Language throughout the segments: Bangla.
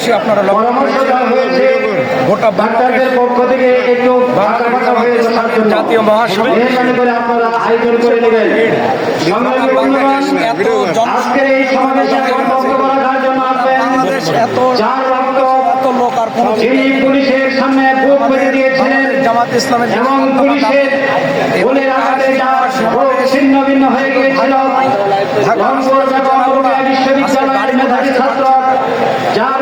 দেশবাসী আপনারা গোটা পক্ষ থেকে একটু জাতীয় মহাসভা আজকের এই সমাবেশে বক্তব্য রাখার জন্য বাংলাদেশ এত লোক আর যিনি পুলিশের সামনে বুক করে দিয়েছিলেন জামাত ইসলামের এবং পুলিশের গুলির আঘাতে ছিন্ন ভিন্ন হয়ে গিয়েছিল রংপুর বিশ্ববিদ্যালয়ের মেধাবী ছাত্র যার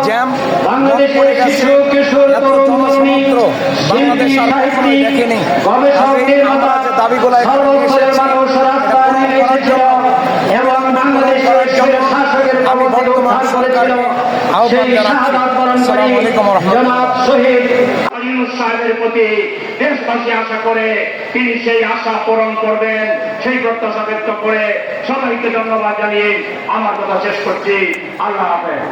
জ্যাম বাংলাদেশের শিশু কিশোর তরুণ তরুণী শিল্পী সাহিত্যিক গবেষক নির্মাতা সর্বস্তরের মানুষ রাস্তায় নেমে এসেছিল এবং বাংলাদেশের শাসকের কবল উদ্ধার করেছিল সেই শাহাদাত বরণকারী জনাব শহীদ সাহেবের প্রতি দেশবাসী আশা করে তিনি সেই আশা পূরণ করবেন সেই প্রত্যাশা ব্যক্ত করে সবাইকে ধন্যবাদ জানিয়ে আমার কথা শেষ করছি। আল্লাহ হাফেজ।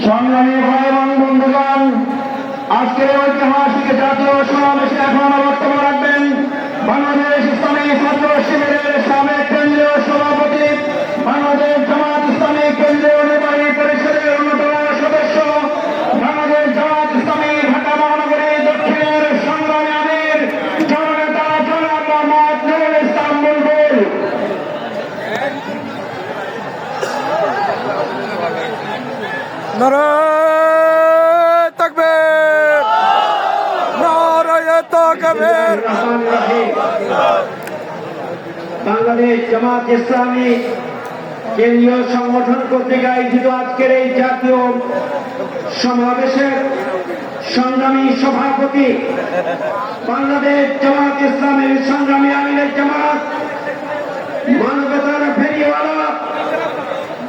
সংগ্রামী ভাই এবং বন্ধুগণ, আজকের ঐতিহাসিক জাতীয় সমাবেশে এখন বক্তব্য রাখবেন বাংলাদেশ ইসলামী ছাত্র শিবিরের সাবেক কেন্দ্রীয় সভাপতি, বাংলাদেশ জামাত ইসলামী কেন্দ্রীয় নির্বাহী পরিষদের অন্যতম সদস্য, বাংলাদেশ জামাত ইসলামী ঢাকা মহানগরী দক্ষিণের সংগ্রামী আমির জননেতা জনাব মোহাম্মদ নুরুল ইসলাম বুলবুল। বাংলাদেশ জামাত ইসলামী কেন্দ্রীয় সংগঠন কর্তৃক আয়োজিত আজকের এই জাতীয় সমাবেশের সংগ্রামী সভাপতি, বাংলাদেশ জামাত ইসলামের সংগ্রামী আমিরের জামাত, মানবতার ফেরিওয়ালা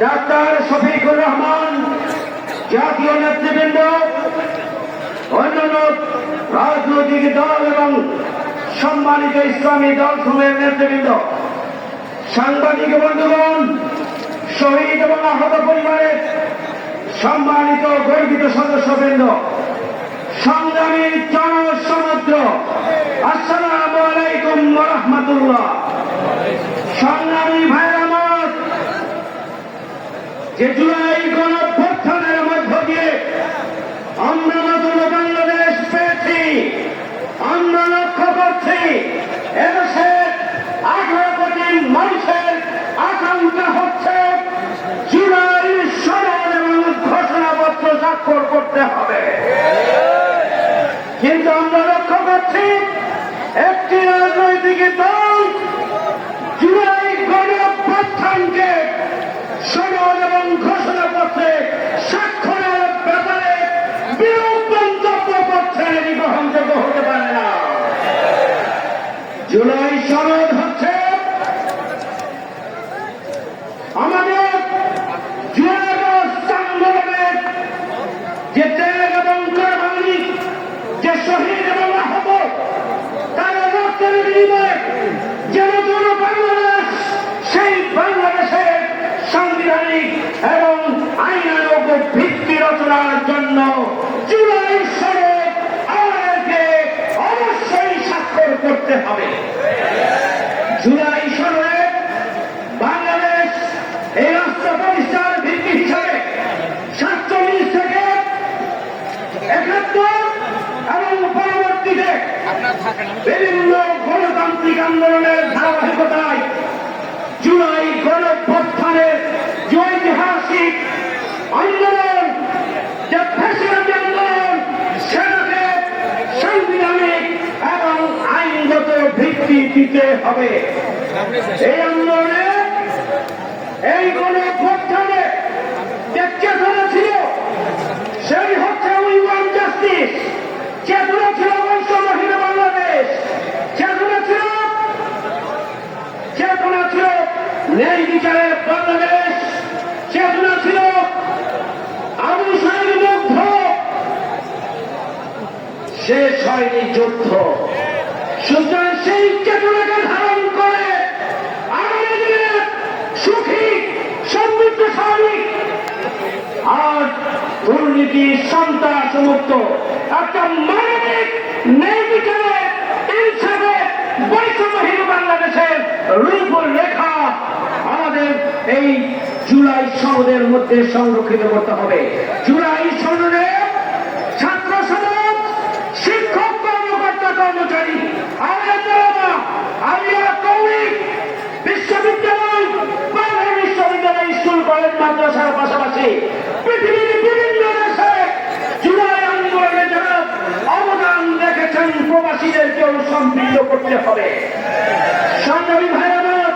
ডাক্তার শফিকুর রহমান, জাতীয় নেতৃবৃন্দ, অন্যান্য রাজনৈতিক দল এবং সম্মানিত ইসলামী দল সমূহের নেতৃবৃন্দ, সাংবাদিক বন্ধুগণ, শহীদ এবং আহত পরিবারের সম্মানিত গর্বিত সদস্যবৃন্দ, সংগ্রামী জনসমুদ্র, আসসালামু আলাইকুম ওয়া রাহমাতুল্লাহ। সংগ্রামী ভাইয়ের আমার, যে জুলাই গণঅভ্যুত্থানের মধ্য দিয়ে আমরা নতুন বাংলাদেশ পেয়েছি, আমরা লক্ষ্য করছি এদেশের 18 কোটি মানুষের আকাঙ্ক্ষা হচ্ছে জুলাই সনদ এবং ঘোষণাপত্র স্বাক্ষর করতে হবে। কিন্তু আমরা লক্ষ্য করছি একটি রাজনৈতিক দল জুলাই গণঅভ্যুত্থানকে সনদ এবং ঘোষণাপত্রে স্বাক্ষরের ব্যাপারে বিরূপ মন্তব্য করছেন। এটি গ্রহণযোগ্য হতে পারে না। জুলাই সনদ হচ্ছে আমাদের জুলাই আন্দোলনের যে ত্যাগ এবং কোরবানি, যে শহীদ এবং আহত, তারা রক্তের বিনিময়ে যে নতুন বাংলাদেশ, সেই বাংলাদেশের সাংবিধানিক এবং আইনানুগ ভিত্তি রচনার জন্য জুলাই সনদ আমাদেরকে অবশ্যই স্বাক্ষর করতে হবে। জুলাই সনদে বাংলাদেশ এই রাষ্ট্র প্রতিষ্ঠার ভিত্তি হিসাবে 47 থেকে 71 এবং পরবর্তীতে বিভিন্ন গণতান্ত্রিক আন্দোলনের ধারাবাহিকতায় জুলাই গণঅভ্যুত্থানের যে ঐতিহাসিক আন্দোলন, যে ফ্যাসিবাদী আন্দোলন, সেটাকে সাংবিধানিক এবং আইনগত ভিত্তি দিতে হবে। এই আন্দোলনে, এই গণঅভ্যুত্থানে যে চেতনা ছিল, সেই হচ্ছে উই ওয়ান্ট জাস্টিস। চেতনা ছিল বৈষম্যহীন বাংলাদেশ, চেতনা ছিল ন্যায় বিচারের বাংলাদেশ, চেতনা ছিল আবু সাইদ মুগ্ধ। শেষ হয়নি যুদ্ধ। সুতরাং সেই চেতনাকে ধারণ করে আগামী দিনে সুখী, সমৃদ্ধশালী আর দুর্নীতি সন্ত্রাস মুক্ত একটা মানবিক ন্যায় বিচারে ইনসাফে বৈষম্যহীন বাংলাদেশের রূপরেখা আমাদের এই জুলাই সনদের মধ্যে সংরক্ষিত করতে হবে। জুলাই সনদে ছাত্র সমাজ, শিক্ষক, কর্মকর্তা, কর্মচারী, আলিয়া কৌমিক, বিশ্ববিদ্যালয়, প্রাইমারি বিশ্ববিদ্যালয়, স্কুল, কলেজ, মাদ্রাসার পাশাপাশি পৃথিবীর বিভিন্ন দেশে জুলাই আন্দোলনে যারা অবদান রেখেছেন প্রবাসীদেরকেও সম্পৃক্ত করতে হবে। সংগ্রামী ভাই আমার,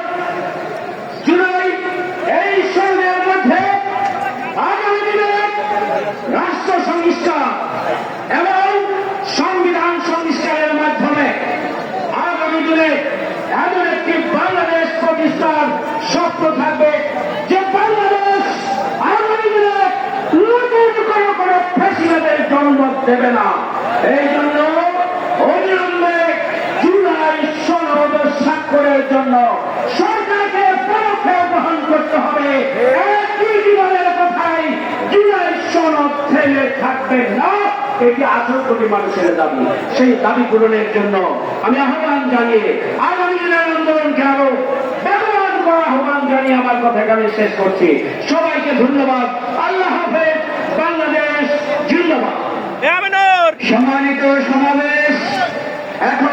জুলাই এই সনদের মধ্যে আগামী দিনে রাষ্ট্র সংস্কার এবং সংবিধান সংস্কারের মাধ্যমে আগামী দিনে এমন একটি বাংলাদেশ প্রতিষ্ঠার স্বপ্ন থাকবে যে বাংলাদেশ আগামী দিনে নতুন কোনো ফ্যাসিবাদের জন্ম দেবে না। এই জন্য অবিলম্বে জুলাই সনদ স্বাক্ষরের জন্য সরকারকে পদক্ষেপ গ্রহণ করতে হবে। একই জীবনের কথাই জুলাই সনদ ছেড়ে থাকবে না, এটি 18 কোটি মানুষের দাবি। সেই দাবি পূরণের জন্য আমি আহ্বান জানিয়ে আগামী দিনের আন্দোলনকে আরো বেগবান করার আহ্বান জানিয়ে আমার কথা এখানে শেষ করছি। সবাইকে ধন্যবাদ। আল্লাহ হাফেজ। বাংলাদেশ জিন্দাবাদ। সম্মানিত সমাবেশ, এখন